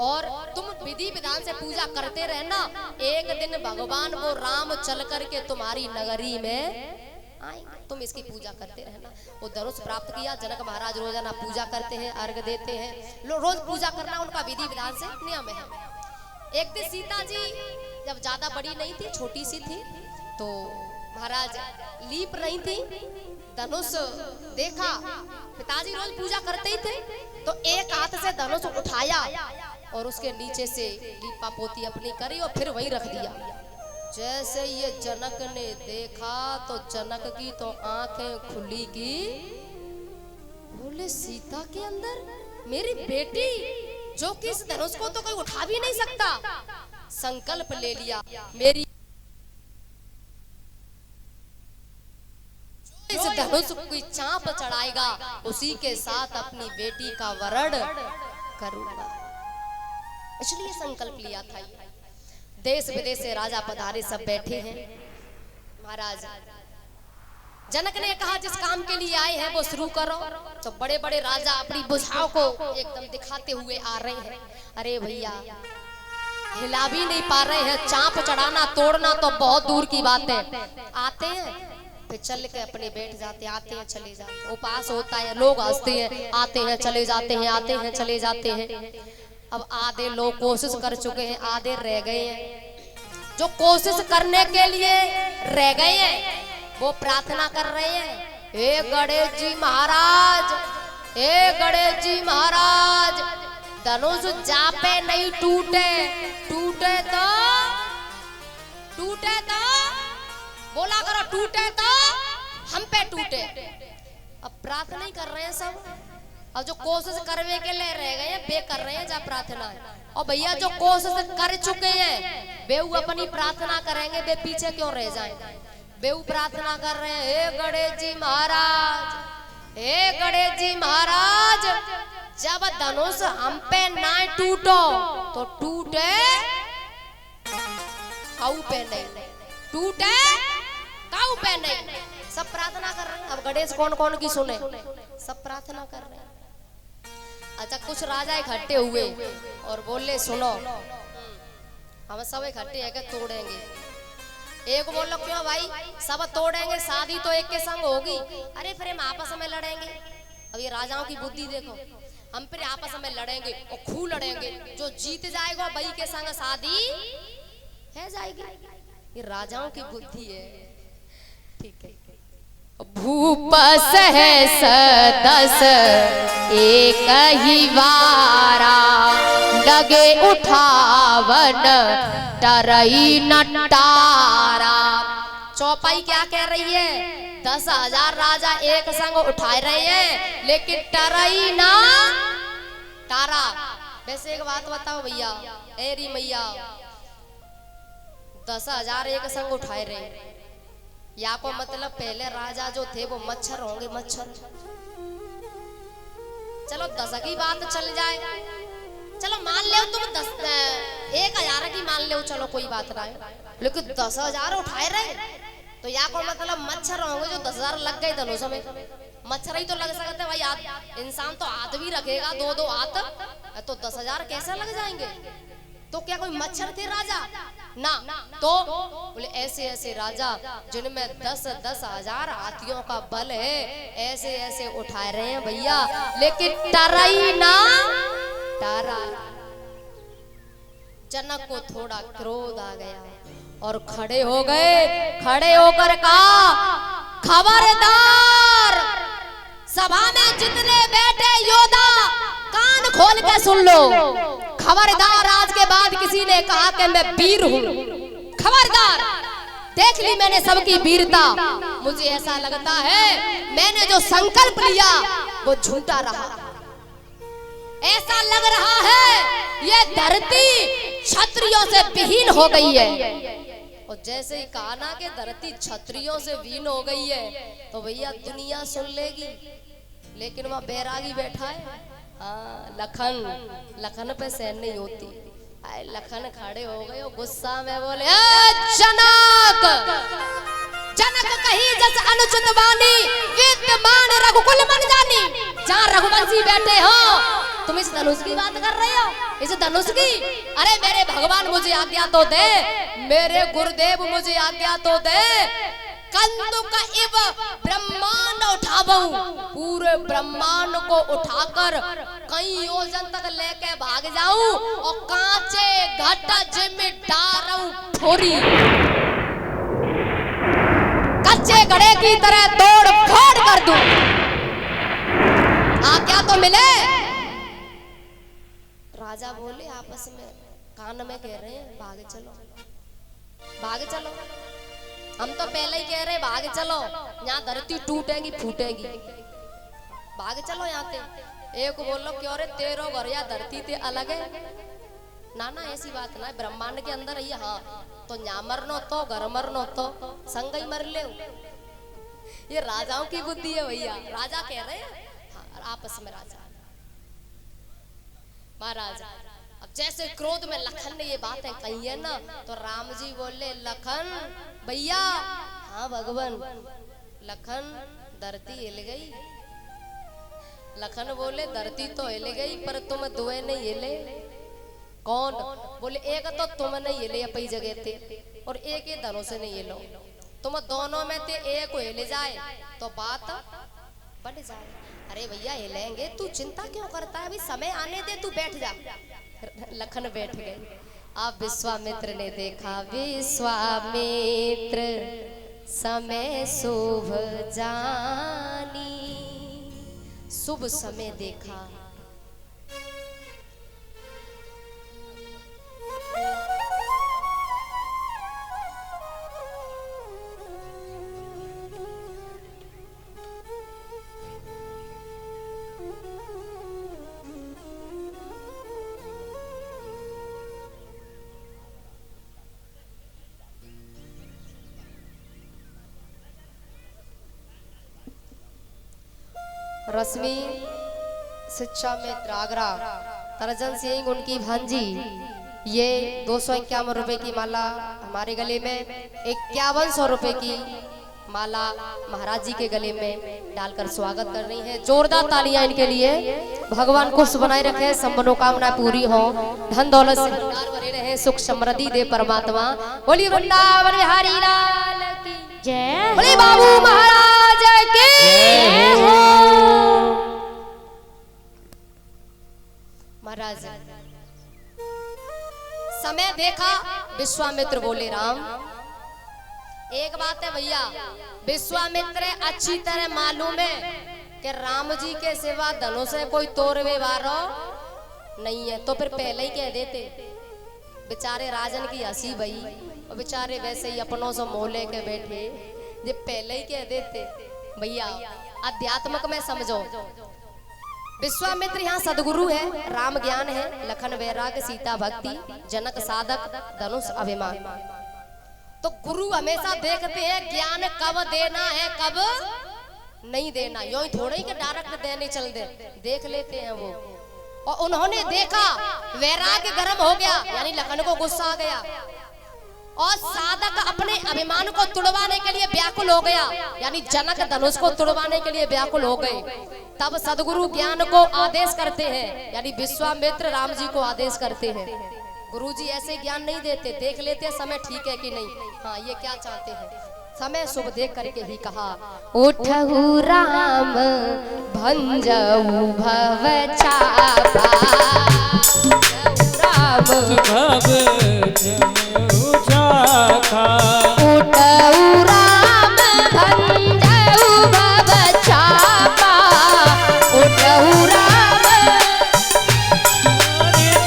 और तुम विधि विधान से पूजा करते रहना, एक दिन भगवान वो राम चल करके तुम्हारी नगरी में आएंगे, तुम इसकी पूजा करते रहना। वो धनुष प्राप्त किया। जनक महाराज रोजाना पूजा करते हैं, अर्घ देते हैं। रोज पूजा करना उनका विधि विधान से नियम है। एक दिन सीता जी जब ज्यादा बड़ी नहीं थी, छोटी सी थी, तो महाराज लीप रही थी, धनुष देखा। पिताजी रोज पूजा करते ही थे, तो एक हाथ से धनुष उठाया और उसके नीचे से लीपा पोती अपनी करी और फिर वहीं रख दिया। जैसे ये जनक ने देखा तो जनक की तो आंखें खुली की, बोले सीता के अंदर मेरी बेटी, जो कि इस धनुष को तो कोई उठा भी नहीं सकता। संकल्प ले लिया, मेरी इस धनुष को चांप चढ़ाएगा उसी के साथ अपनी बेटी का वरण करूंगा। इसलिए संकल्प लिया था। देश विदेश से राजा पधारे, सब बैठे हैं। महाराज जनक ने कहा जिस काम के लिए आए हैं वो शुरू करो। तो बड़े बड़े राजा अपनी भुजाओं को एकदम दिखाते हुए आ रहे हैं। अरे भैया हिला भी नहीं पा रहे हैं, चांप चढ़ाना तोड़ना तो बहुत दूर की बात है। आते हैं फिर चल के अपने बैठ जाते, आते हैं चले जाते हैं। उपास होता है, लोग हंसते हैं, आते हैं चले जाते हैं, आते हैं चले जाते हैं। अब आधे लोग कोशिश कर चुके हैं, आधे रह गए हैं। जो कोशिश करने के लिए रह गए हैं वो प्रार्थना कर रहे हैं, हे गणेश जी महाराज, हे गणेश जी महाराज, धनुष जापे नहीं टूटे, टूटे तो बोला करो, टूटे तो हम पे टूटे। अब प्रार्थना ही कर रहे हैं सब। और जो कोशिश करने के लिए रह गए हैं वे कर रहे हैं जा प्रार्थना। और भैया जो कोशिश कर चुके हैं वे अपनी प्रार्थना करेंगे, वे पीछे क्यों रह जाएं? वे प्रार्थना कर रहे हैं, हे गणेश जी महाराज, हे गणेश जी महाराज, जब धनुष हम पे ना टूटो तो टूटे काऊ पे नहीं, टूटे काऊ पे नहीं। सब प्रार्थना कर रहे हैं। अब गणेश कौन कौन की सुने, सब प्रार्थना कर रहे हैं। अच्छा कुछ राजा इकट्ठे हुए और बोले सुनो हम सब इकट्ठे है तोड़ेंगे। एक बोलो क्यों भाई, सब तोड़ेंगे, शादी तो एक के संग होगी। अरे फिर हम आपस में लड़ेंगे। अब ये राजाओं की बुद्धि देखो, हम फिर आपस में लड़ेंगे और खूब लड़ेंगे, जो जीत जाएगा वही के संग शादी है जाएगी। ये राजाओं की बुद्धि है। ठीक है। भूप सहस दस एक ही वारा, लगे उठावन टरई नटारा। चौपाई क्या कह रही है, 10,000 राजा एक संग उठा रहे हैं लेकिन टरई ना तारा। वैसे एक बात बताओ भैया, एरी मैया 10,000 एक संग उठाए रहे, या को मतलब पहले राजा जो थे वो मच्छर होंगे, मच्छर। चलो 10 की बात चल जाए, चलो मान ले तुम 1,000 की मान ले, चलो कोई बात नहीं, लेकिन 10,000 उठाए रहे तो या को मतलब मच्छर होंगे जो 10,000 लग गए धनुष में। मच्छर ही तो लग सकते भाई, इंसान तो हाथ भी रखेगा, 2-2 हाथ, तो 10,000 कैसे लग जाएंगे? तो क्या कोई मच्छर थे राजा ना? तो बोले ऐसे ऐसे राजा जिनमें 10,000 हाथियों का बल है, ऐसे ऐसे उठा रहे हैं भैया, लेकिन टरई ना तारा। जनक को थोड़ा क्रोध आ गया और खड़े हो गए। खड़े होकर कहा, खबरदार, सभा में जितने बैठे योद्धा कान खोल के सुन लो, खबरदार आज के बाद किसी ने कहा कि मैं वीर हूं, खबरदार। देख ली मैंने सबकी वीरता, मुझे ऐसा लगता है मैंने जो संकल्प लिया वो झूठा रहा। ऐसा लग रहा है ये धरती क्षत्रियों से विहीन हो गई है। और जैसे ही कहा ना कि धरती क्षत्रियों से विहीन हो गई है तो भैया दुनिया सुन लेगी, लेकिन वहां बैरागी बैठा है। लखन, लखन पे सहन नहीं होती। आए लखन खड़े हो गए गुस्सा में बोले, जनक, जनक कही जस अनुचित वाणी, विद्यमान रघुकुल मन जानी। जहाँ रघुवंशी बैठे हो तुम इस धनुष की बात कर रहे हो, इस धनुष की? अरे मेरे भगवान मुझे आज्ञा तो दे, मेरे गुरुदेव मुझे आज्ञा तो दे, कंदुक इव ब्रह्मांड उठाऊं, पूरे ब्रह्मांड को उठाकर कई योजन तक लेके भाग जाऊं और कांचे घटा जिम्मे डारूं छोरी, कच्चे घड़े की तरह तोड़ फोड़ कर दूं। आज्ञा तो मिले। राजा बोले आपस में कान में कह रहे हैं भाग चलो, भाग चलो। हम तो पहले ही कह रहे भाग चलो, यहाँ धरती टूटेगी फूटेगी, भाग चलो यहाँ ते। एक बोलो क्यों रे तेरो घर या धरती ते अलग है? ना ना ऐसी बात ना, ब्रह्मांड के अंदर ही। हाँ तो यहाँ मरनो तो घर मरनो तो संग ही मर ले। ये राजाओं की बुद्धि है भैया, राजा कह रहे हैं। हाँ, आपस में राजा महाराज। अब जैसे क्रोध में लखन ने ये बातें कही है ना, तो राम जी बोले लखन भैया। हाँ भगवान। लखन धरती हिल गई। लखन बोले धरती तो हिल गई पर तुम दुए नहीं हिले। कौन? बोले एक तो तुम नहीं हिले अपनी जगह थे, और एक ये धनुष से नहीं हिलो। तुम दोनों में ते एक हिले जाए तो बात बढ़ जाए। अरे भैया हिलेंगे, तू चिंता क्यों करता है? अभी समय आने दे, तू बैठ जा। लखन बैठ गए। अब विश्वामित्र ने देखा, विश्वामित्र समय शुभ जानी, शुभ समय देखा। रश्मि शिक्षा में आगरा तरजन सिंह उनकी भांजी, ये 251 रुपए की माला हमारे गले में, 5100 रुपए की माला महाराज जी के गले में डालकर स्वागत कर रही है। जोरदार तालियां इनके लिए। भगवान खुश बनाए रखे, सब मनोकामना पूरी हो, धन दौलत से भंडार भरे रहे, सुख समृद्धि दे परमात्मा। बोली वृंदावन बिहारी लाल की जय, बोली बाबू महाराज की जय हो। महाराज समय देखा, विश्वामित्र बोले राम एक बात है भैया, विश्वामित्र अच्छी तरह मालूम है कि राम जी के सिवा धनुष से कोई तोड़वे वारो नहीं है, तो फिर पहले ही कह देते। बेचारे राजन की हंसी भई, और बेचारे वैसे ही अपनों से मोह लेके बैठे, ये पहले ही कह देते। भैया अध्यात्मक में समझो, विश्वामित्र यहाँ सदगुरु है, राम ज्ञान है, लखन वैराग, सीता भक्ति, जनक साधक, धनुष अभिमान। तो गुरु हमेशा देखते हैं ज्ञान कब देना है कब नहीं देना, यूं ही थोड़े ही डायरेक्ट देने चल दे, देख लेते हैं वो। और उन्होंने देखा, वैराग्य गर्म हो गया, यानी लखन को गुस्सा आ गया, और साधक अपने अभिमान को तुड़वाने के लिए व्याकुल हो गया, यानी जनक धनुष को तुड़वाने के लिए व्याकुल हो गए। तब सदगुरु ज्ञान को आदेश करते हैं, यानी विश्वामित्र राम जी को आदेश करते हैं। गुरुजी ऐसे ज्ञान नहीं देते, देख लेते समय ठीक है कि नहीं, हाँ ये क्या चाहते हैं। समय शुभ देख करके ही कहा, उठहु राम भंजऊ भव चापा, राम भव चाखा, उठहु राम भंजऊ भव चापा, उठहु राम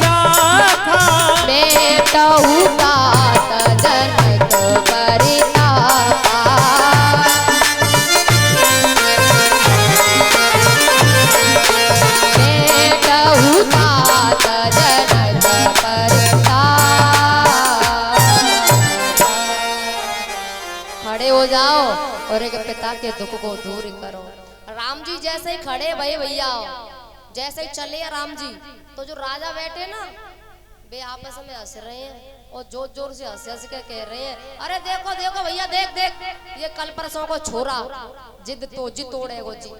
चाखा, बेटहु तात जनक परितापा, बेटहु तात जनक परितापा। खड़े हो जाओ और एक पिता के दुख को दूर करो। राम जी जैसे ही खड़े भई भैया, जैसे ही चले राम जी, तो जो राजा बैठे ना वे आपस में हंस रहे हैं और जोर जोर से हंस हंस के कह रहे हैं, अरे देखो देखो भैया, देख देख ये कल परसों को छोरा जिद तोड़ेगो जी।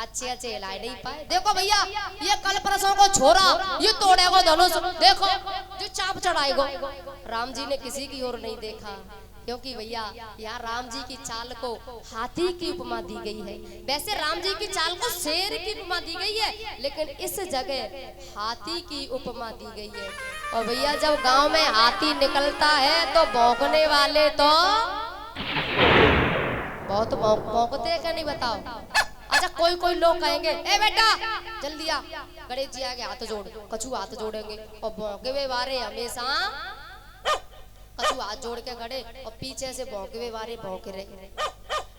अच्छे अच्छे हिलाए नहीं पाए। देखो भैया ये कल परसों को छोरा ये तोड़ेगो धनुष, देखो जो चाप चढ़ाएगो। राम जी ने किसी की ओर नहीं देखा, क्योंकि भैया यहाँ राम जी की चाल को हाथी की उपमा दी गई है। वैसे राम जी की चाल को शेर की उपमा दी गई है, लेकिन इस जगह हाथी की उपमा दी गई है। और भैया जब गांव में हाथी निकलता है तो भौंकने वाले तो बहुत भौंकते हैं, क्या नहीं बताओ। अच्छा कोई कोई लोग कहेंगे ए बेटा जल्दी आ, गणेश जी आगे हाथ जोड़, कछु हाथ जोड़ेंगे और भौंके हुए वारे हमेशा कछु हाथ जोड़ के खड़े और पीछे से भौंके हुए वारे भौंके रहे।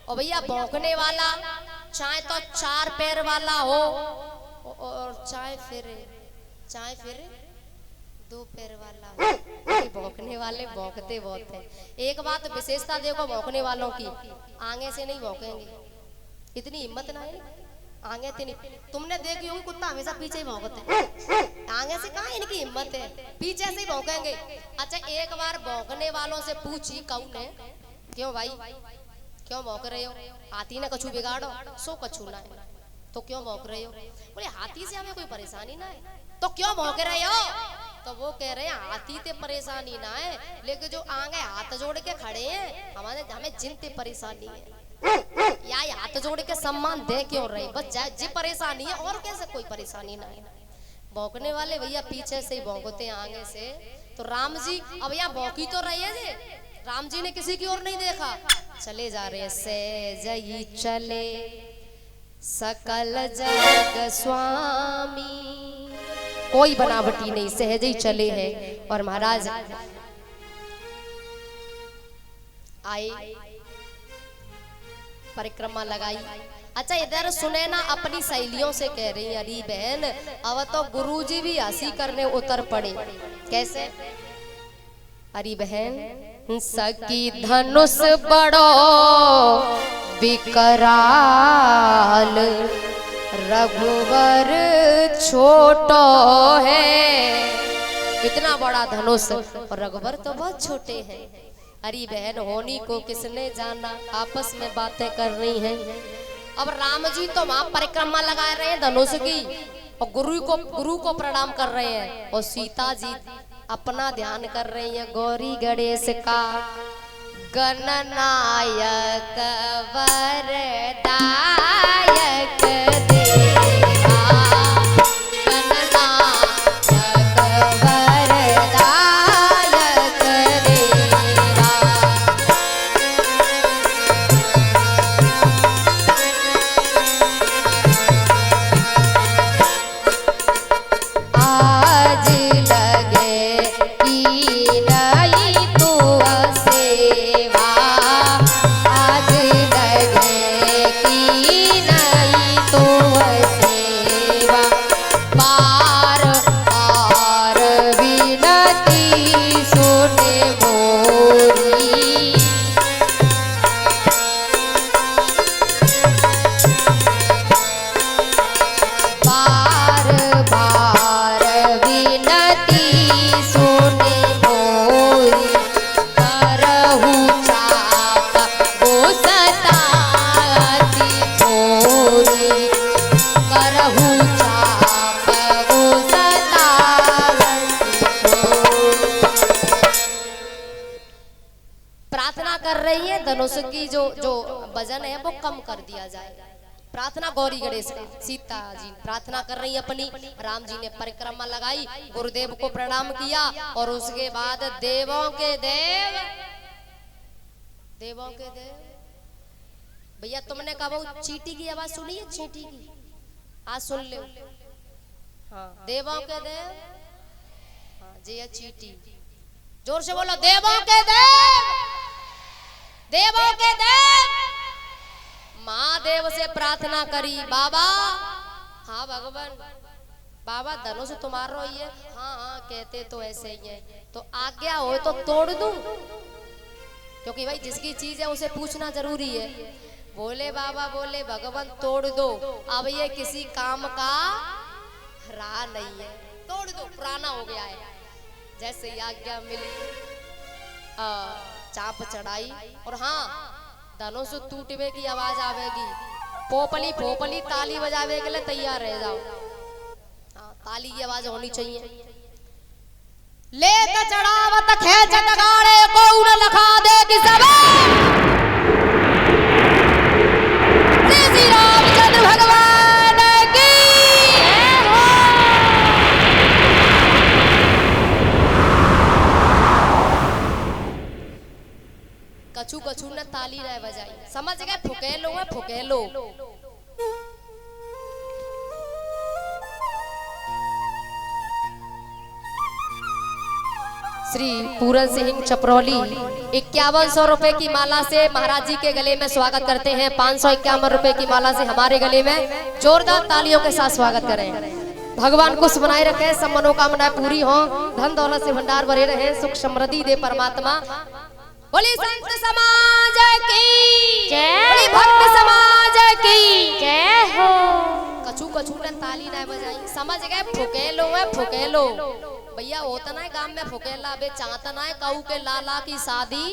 और भैया भौंकने वाला चाहे तो 4 पैर वाला हो और चाहे फिर 2 पैर वाला हो, भौंकने वाले भौंकते बहुत है। एक बात विशेषता देखो भौंकने वालों की, आगे से नहीं भौंकेंगे, इतनी हिम्मत ना है आगे से नहीं। तुमने देखी होगी कुत्ता हमेशा पीछे ही भौंकते हैं, आगे से कहाँ इनकी हिम्मत है, पीछे से ही भौंकेंगे। अच्छा एक बार भौंकने वालों से पूछी कौन है, क्यों भाई क्यों भौंक रहे हो, हाथी ने कछु बिगाड़ो सो कछु ना है तो क्यों भौंक रहे हो। बोले हाथी से हमें कोई परेशानी ना है तो क्यों भौंक रहे हो। तो वो कह रहे हैं हाथी से परेशानी ना है, लेकिन जो आगे हाथ जोड़ के खड़े हैं हमें जिनते परेशानी है। या हाथ जोड़ के सम्मान दे क्यों रहे, बस जी परेशानी है और कैसे कोई परेशानी ना है। भौंकने वाले भैया पीछे से ही भौंकते हैं आगे से। तो राम जी अब यहाँ भौंकी तो रही है जी, राम जी ने किसी की ओर नहीं देखा, चले जा रहे से जई चले सकल जग स्वामी, कोई बनावटी नहीं, सहज ही चले हैं। और महाराज आए परिक्रमा लगाई। अच्छा इधर सुने ना अपनी सहेलियों से कह रही अरे बहन अब तो गुरुजी भी हंसी करने उतर पड़े। कैसे अरे बहन सकी धनुष बड़ो विकराल रघुवर छोटो है, इतना बड़ा धनुष और रघुवर तो बहुत छोटे हैं। अरे बहन होनी को किसने जाना, आपस में बातें कर रही हैं। अब राम जी तो वहां परिक्रमा लगा रहे हैं धनुष की और गुरु को प्रणाम कर रहे हैं, और सीता जी अपना ध्यान कर रही हैं गौरी गणेश का। गणनायक वरदायक देवा, गणनायक वरदायक देवा। आज लगे की नई तू सेवा, आज लगे की नई तू सेवा। बार बार विनती सुने मोरी, बार बार विनती सुने मोरी। करहु चाप वो सताती मोरी, करहु चाप वो सताती मोरी। प्रार्थना कर रही है धनुष की जो वजन है वो कम कर दिया जाए। प्रार्थना गौरी गणेश सीता जी प्रार्थना कर रही अपनी। राम जी ने परिक्रमा लगाई, गुरुदेव को प्रणाम किया और उसके बाद देवों के देव भैया तुमने कहा वो चींटी की आवाज सुनी है, चींटी की आज सुन लो। हाँ देवों के देव, हाँ जी है चींटी, जोर से बोलो देवों के देव, देवों के देव। महादेव से प्रार्थना करी बाबा, हाँ भगवान बाबा धनुष तुम्हारा ही है, हाँ हाँ कहते तो ऐसे ही है, तो आज्ञा हो तो तोड़ दूं, क्योंकि भाई जिसकी चीज है उसे पूछना जरूरी है। बोले बाबा बोले भगवान तोड़ दो, अब ये किसी काम का रहा नहीं है, तोड़ दो पुराना हो गया है। जैसे आज्ञा मिली चाप चढ़ाई और हाँ धनुष टूटने की आवाज आवेगी, पोपली पोपली ताली बजावे के लिए तैयार रह जाओ। हाँ, ताली की आवाज होनी चाहिए। ले त चढ़ावत खेचत गाड़े को न लखा दे कि सब श्री रामचंद्र भगवान की जय हो। कछु कछु ने ताली न बजाई, समझ गए? फुकेलो है फुकेलो। श्री पूरन सिंह चपरौली 5100 रुपए की माला से महाराज जी के गले में स्वागत करते हैं। 551 रुपए की माला से हमारे गले में जोरदार तालियों के साथ स्वागत करें। भगवान कुछ बनाए रखे, सब मनोकामनाएं पूरी हो, धन दौलत से भंडार भरे रहे, सुख समृद्धि दे परमात्मा। बोली संत समाज की जय, बोली भक्त समाज की जय हो। कछु कछु ने ताली ना बजाई, समझ गए? फुकेलो है फुकेलो। भैया होता ना गांव में फुकेला बे चाहता ना काऊ के लाला की शादी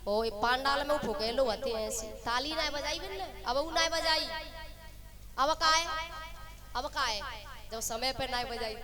ओ पांडाल में फुकेलो होते हैं ऐसी। ताली ना बजाई बिन, अब वो ना बजाई, अब काए जब समय पे ना बजाई।